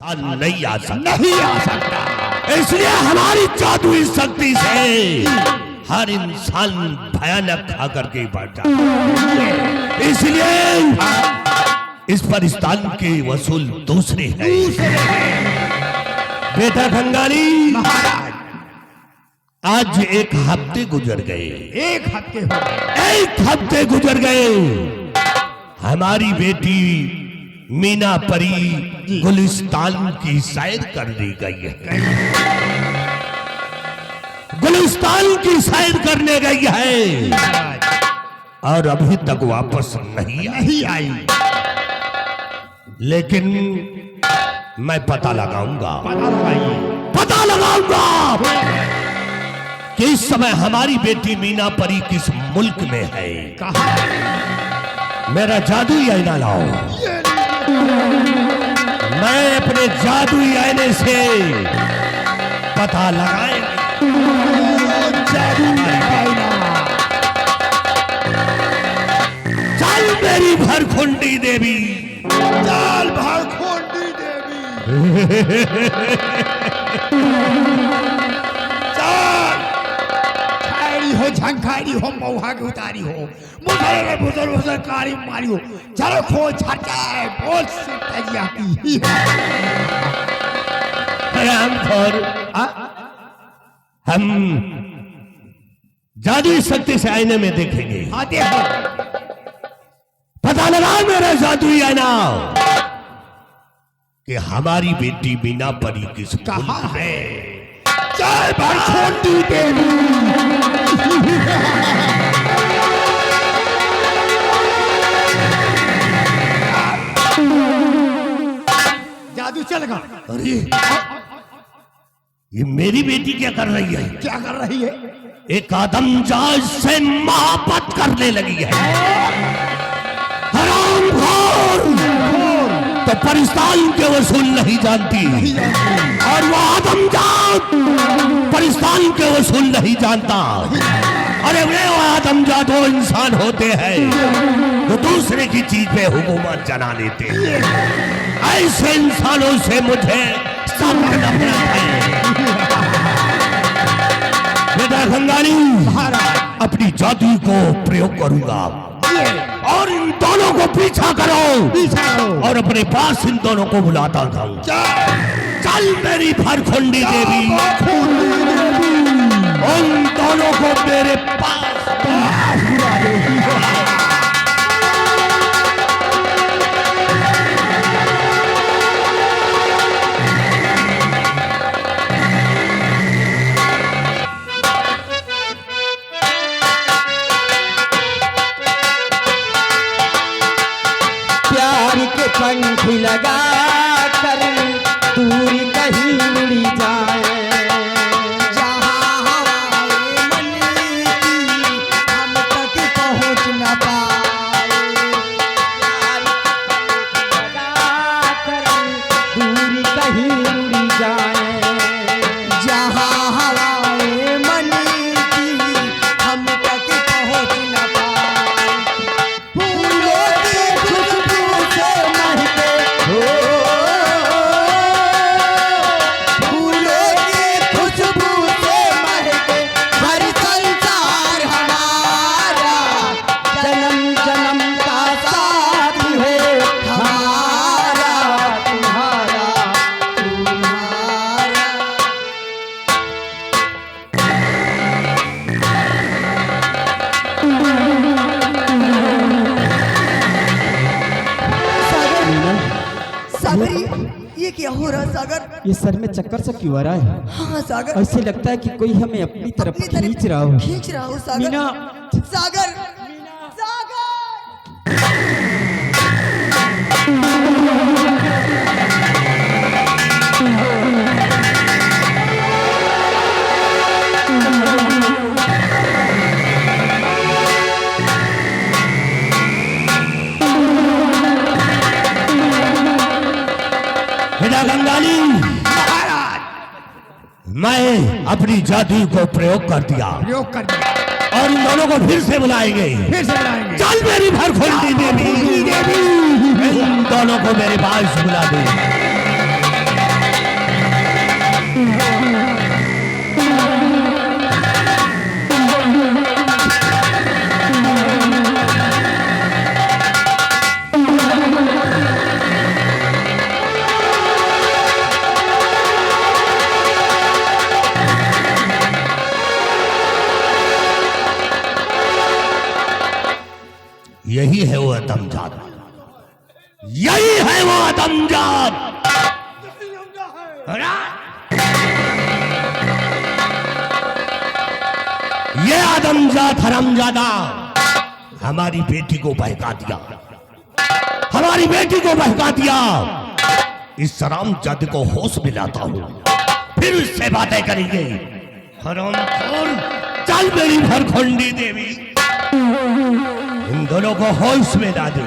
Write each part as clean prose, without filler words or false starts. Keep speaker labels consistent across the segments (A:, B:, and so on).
A: नहीं आ सकता, इसलिए हमारी जादुई शक्ति से हर इंसान भयानक खा करके बढ़ जाता। इसलिए इस परिस्तान के वसूल दूसरे हैं। बेटा खंगाली, आज एक हफ्ते गुजर गए।
B: एक हफ्ते
A: गुजर गए। हमारी बेटी मीना परी गुलिस्तान की सैर कर दी गई है। गुलिस्तान की सैर करने गई है और अभी तक वापस नहीं आई। लेकिन मैं पता लगाऊंगा कि इस समय हमारी बेटी मीना परी किस मुल्क में है। मेरा जादुई आईना लाओ। मैं अपने जादुई आईने से पता लगाएंगे। चल मेरी भरखुंडी देवी,
B: चल भरखुंडी देवी, चल खारी हो, झंखारी हो, मऊहा की उतारी हो, मुझे कारी मारी हो, चलो खो छाटे बोल सिद्धिया की।
A: हम जादुई शक्ति से आईने में देखेंगे।
B: हाँ देखो,
A: पता लगा मेरा जादुई आईना कि हमारी बेटी मीना परी किस
B: कहाँ है। चल भरखुंडी देवी, जादू चल गया।
A: अरे ये मेरी बेटी क्या कर रही है?
B: क्या कर रही है?
A: एक आदमजात से मोहब्बत करने लगी है। हरामखोर, तो परिस्तान के वसूल नहीं जानती, और वो आदमजात परिस्तान के वसूल नहीं जानता। अरे वे आदमजात वो इंसान होते हैं जो दूसरे की चीज पे हुकूमत चला लेते हैं। ऐसे इंसानों से मुझे सख्त नफरत है। बेटा खंगाली, अपनी जादू को प्रयोग करूंगा और इन दोनों को पीछा करो और अपने पास इन दोनों को बुलाता हूं। चल मेरी भरखुंडी देवी, उन दोनों को मेरे पास बुला दे।
C: पंख लगा कर दूर कहीं उड़ी जाए,
B: जहाँ हवाएं मन की हम तक पहुँच न पाए।
C: लगा कर दूर कहीं उड़ी जाए,
B: जहाँ हवाएं मन की हम तक पहुँच न पाए। फूलों की खुशबू से महके हो, फूलों की खुशबू से महके हर संसार हमारा,
C: जन्म जन्म का साथ है
B: हमारा तुम्हारा तुम्हारा। सागर, ये क्या हो रहा सागर?
C: ये सर में चक्कर सा क्यों आ रहा है?
B: हाँ सागर,
C: ऐसे लगता है कि कोई हमें अपनी तरफ खींच रहा हो।
B: खींच रहा हो सागर।
C: मीना,
B: सागर, सागर।
A: बेटा खंगाली, मैं अपनी जादू को प्रयोग कर दिया और इन दोनों को फिर से बुलाएंगे। चल मेरी भरखुंडी देवी, इन दोनों को मेरे पास बुला दे। यही है वो आदमजात, यही है वो आदमजात। ये आदमजात हरामजादा हमारी बेटी को बहका दिया, हमारी बेटी को बहका दिया। इस हरामजादे को होश में लाता हूं, फिर उससे बातें करेंगे। हरामखोर, चल मेरी भरखंडी देवी, इन दोनों को होश में ला दे।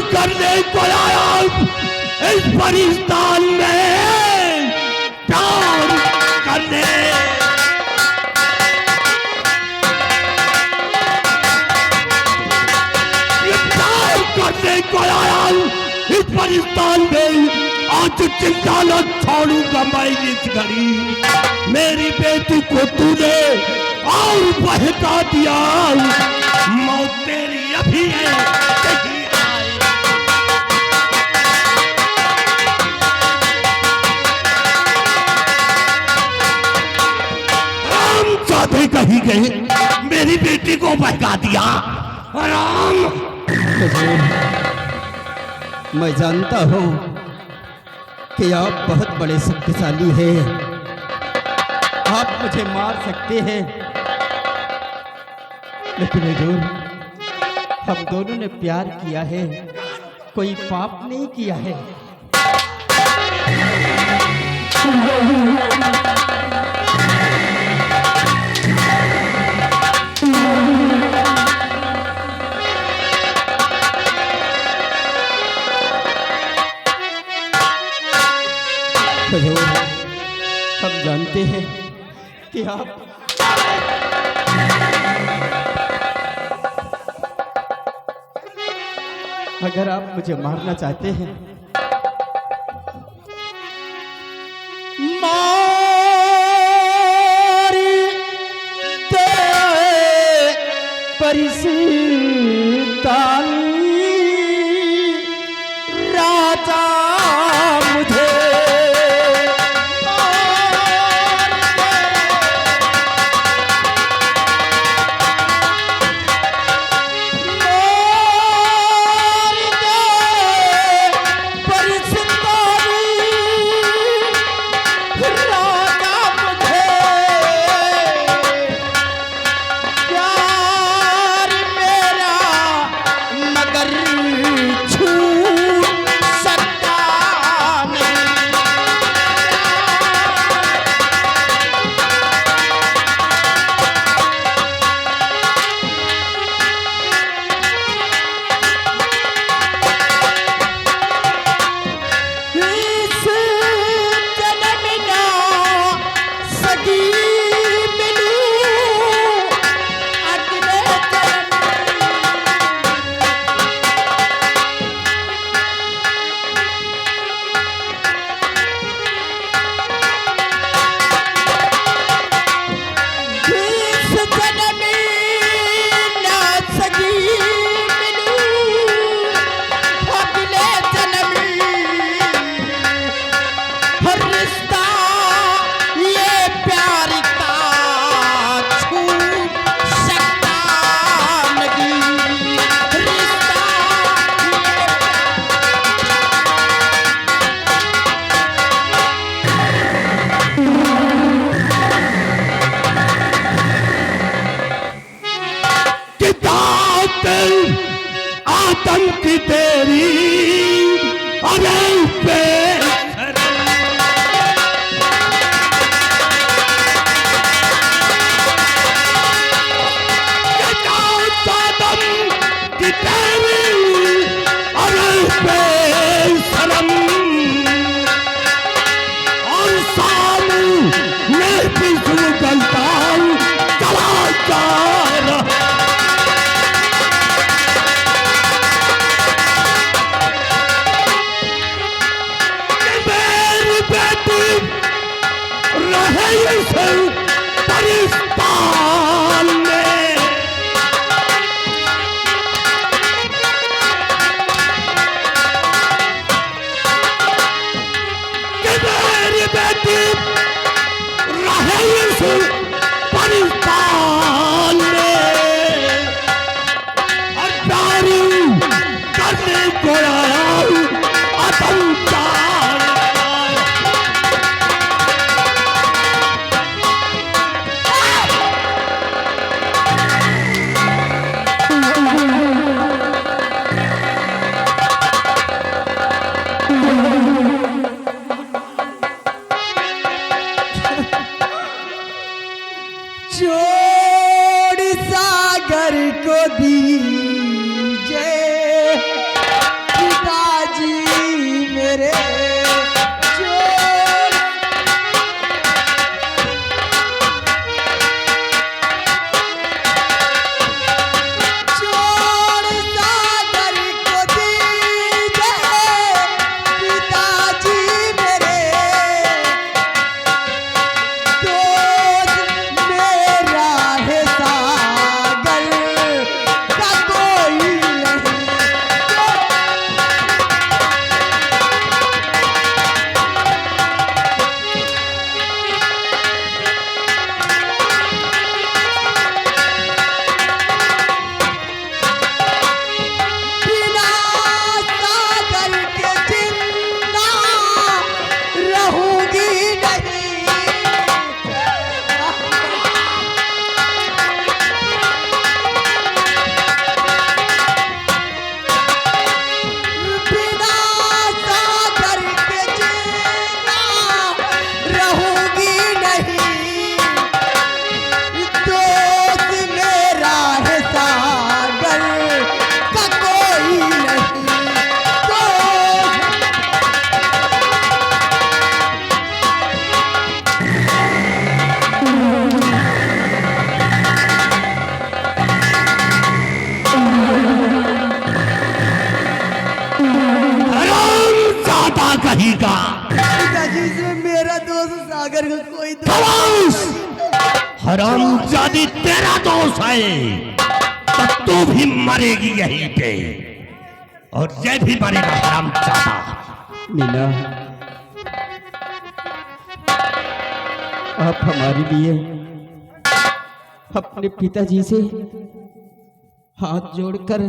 A: करने को आया इस परिस्तान में, प्यार करने। ये प्यार करने को आया इस परिस्तान में, आज चिंता न छोड़ूंगा मैं इस घड़ी। मेरी बेटी को तूने और बहका दिया, मौत तेरी अभी है। चाहते कहीं गए, मेरी बेटी को बहका दिया। राम,
C: मैं जानता हूं कि आप बहुत बड़े शक्तिशाली हैं, आप मुझे मार सकते हैं, लेकिन हुजूर, हम दोनों ने प्यार किया है, कोई पाप नहीं किया है। हुजूर, हम जानते हैं कि आप अगर आप मुझे मारना चाहते हैं, मार दे परिस्तान राजा मुझे।
D: प्यार में
A: आतंक की तेरी अरे बेशरम और सामने पिछू गलता चला जा रहा मेरी बेटी रहे इस पाकिस्तान में पाकिस्तान में और प्यारी करने को आया आतंकवाद
C: छोड़ सागर को दीजिए पिताजी मेरे छोड़ सागर को दीजिए पिताजी मेरे
A: कहेगा
C: पिताजी से मेरा दोस्त सागर का कोई
A: हरामजादी तेरा दोस्त है तब तू भी मरेगी यहीं पे और ये भी मरेगा हरामजादा।
C: मीना आप हमारे लिए अपने पिताजी से हाथ जोड़कर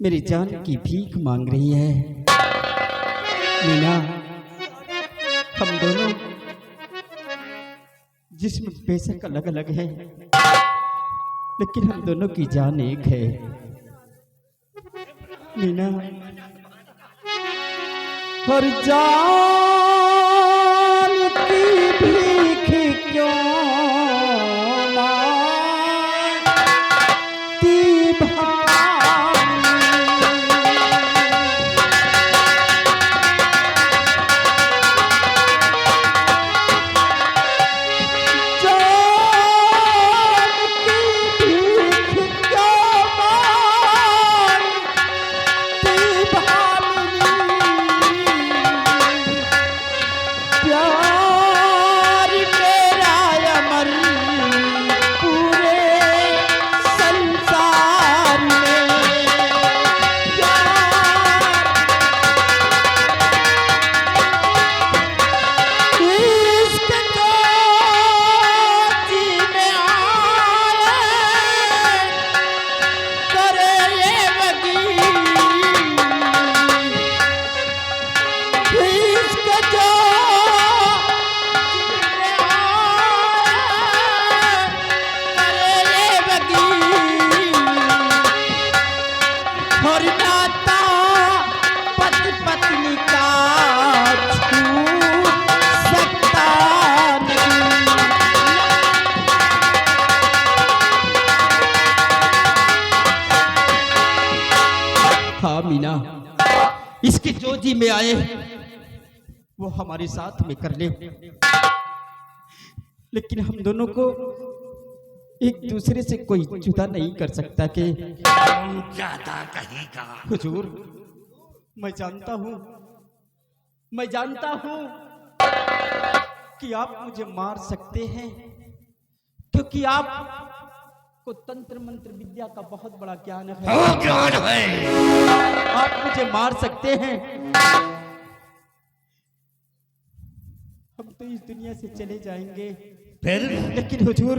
C: मेरी जान की भीख मांग रही है। मीना हम दोनों जिस्म बेशक अलग अलग है लेकिन हम दोनों की जान एक है। मीना और जान की भीख क्यों मांगती प्यार मेरा और नाता पति पत्नी का छूट सकता नहीं। हाँ मीना, इसकी जो जी में आए वो हमारे साथ में कर ले, लेकिन हम दोनों को एक दूसरे से कोई जुदा नहीं कर सकता। के
A: ज्यादा कहेगा।
C: हुजूर, मैं जानता हूँ कि आप मुझे मार सकते हैं, क्योंकि आप को तंत्र मंत्र विद्या का बहुत बड़ा ज्ञान है।
A: वो ज्ञान है।
C: आप मुझे मार सकते हैं। हम तो इस दुनिया से चले जाएंगे,
A: फिर
C: लेकिन हुजूर,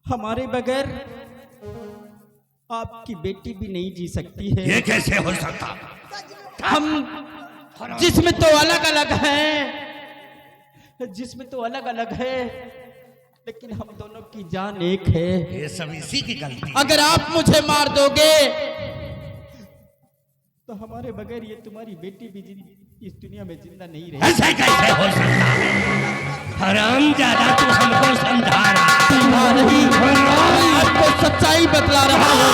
C: हमारे बगैर आपकी बेटी भी नहीं जी सकती है।
A: ये कैसे हो सकता?
C: हम जिसमें तो अलग अलग हैं, लेकिन हम दोनों की जान एक है।
A: ये सब इसी की गलती।
C: अगर आप मुझे मार दोगे तो हमारे बगैर ये तुम्हारी बेटी भी इस दुनिया में जिंदा नहीं रहेगी।
A: ऐसा कैसे हो सकता है? हरामजादा, तू हमको समझा रहा
C: नहीं, आपको सच्चाई बतला रहा हूँ।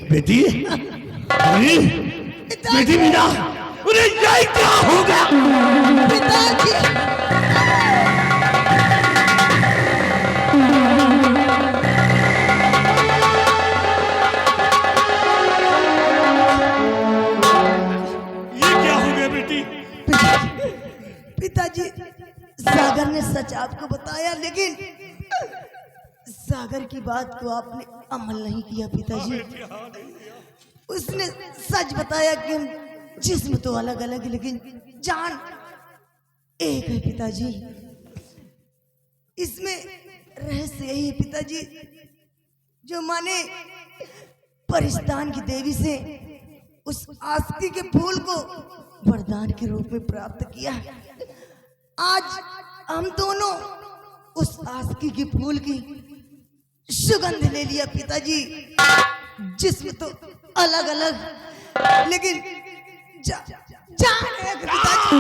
A: बेटी, बेटी मीना, अरे ये क्या होगा?
D: पिताजी,
A: ये क्या हो गया बेटी?
D: पिताजी, सागर ने सच आपको बताया, लेकिन सागर की बात को आपने अमल नहीं किया पिताजी। उसने सच बताया कि हम जिस्म तो अलग अलग है, लेकिन जान एक है पिताजी। इसमें रहस्य यही है पिताजी, जो माने परिस्तान की देवी से उस आस्ती के फूल को वरदान के रूप में प्राप्त किया। आज हम दोनों उस आस्ती के फूल की सुगंध ले लिया पिताजी। जिस्म तो अलग अलग, लेकिन जान एक पिताजी।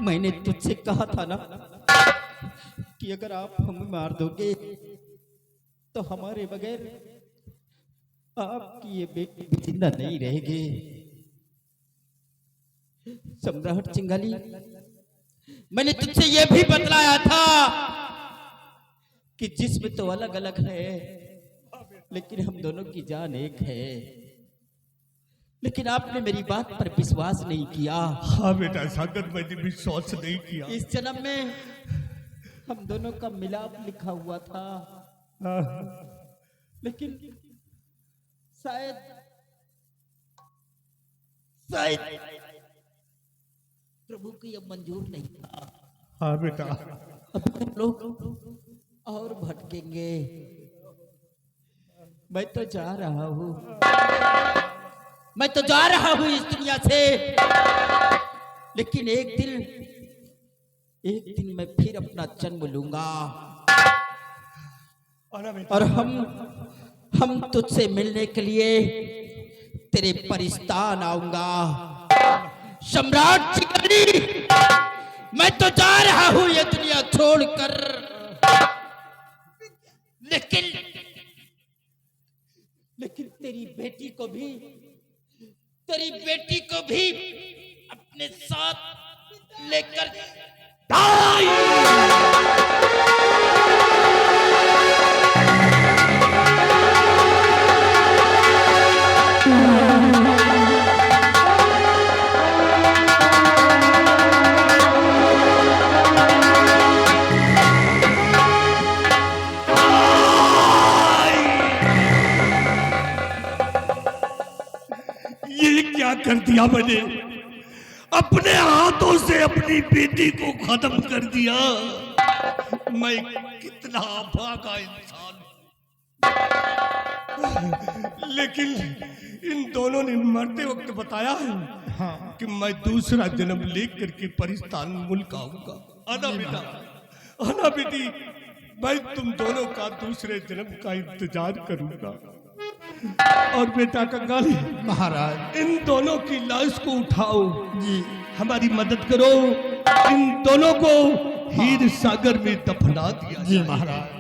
C: मैंने तुझसे कहा था ना कि अगर आप हमें मार दोगे तो हमारे बगैर आपकी ये बेटी भी जिंदा नहीं रहेगी। सम्राट चिंगाली, मैंने तुझसे ये भी बतलाया था कि जिस्म तो अलग अलग है, लेकिन हम दोनों की जान एक है। लेकिन आपने मेरी बात पर विश्वास नहीं किया।
A: हाँ बेटा सागर, मैंने विश्वास नहीं किया।
C: इस जन्म में हम दोनों का मिलाप लिखा हुआ था, लेकिन शायद प्रभु को यह मंजूर नहीं था।
A: हाँ बेटा,
C: अब हम लोग और भटकेंगे। मैं तो जा रहा हूँ इस दुनिया से, लेकिन एक दिन मैं फिर अपना जन्म लूंगा और हम तुझसे मिलने के लिए तेरे परिस्तान आऊंगा। सम्राट शिकारी, मैं तो जा रहा हूं ये दुनिया छोड़कर, लेकिन तेरी बेटी को भी अपने साथ लेकर
A: ये क्या कर दिया मैंने, अपने हाथों से अपनी बेटी को खत्म कर दिया। मैं कितना भागा इंसान, लेकिन इन दोनों ने मरते वक्त बताया है कि मैं दूसरा जन्म लेकर के परिस्तान मुल्क आऊंगा। आना बेटा, आना बेटी, मैं तुम दोनों का दूसरे जन्म का इंतजार करूंगा। और बेटा कंगाली,
B: महाराज
A: इन दोनों की लाश को उठाओ जी, हमारी मदद करो, इन दोनों को हीर सागर में दफना दिया
B: जी महाराज।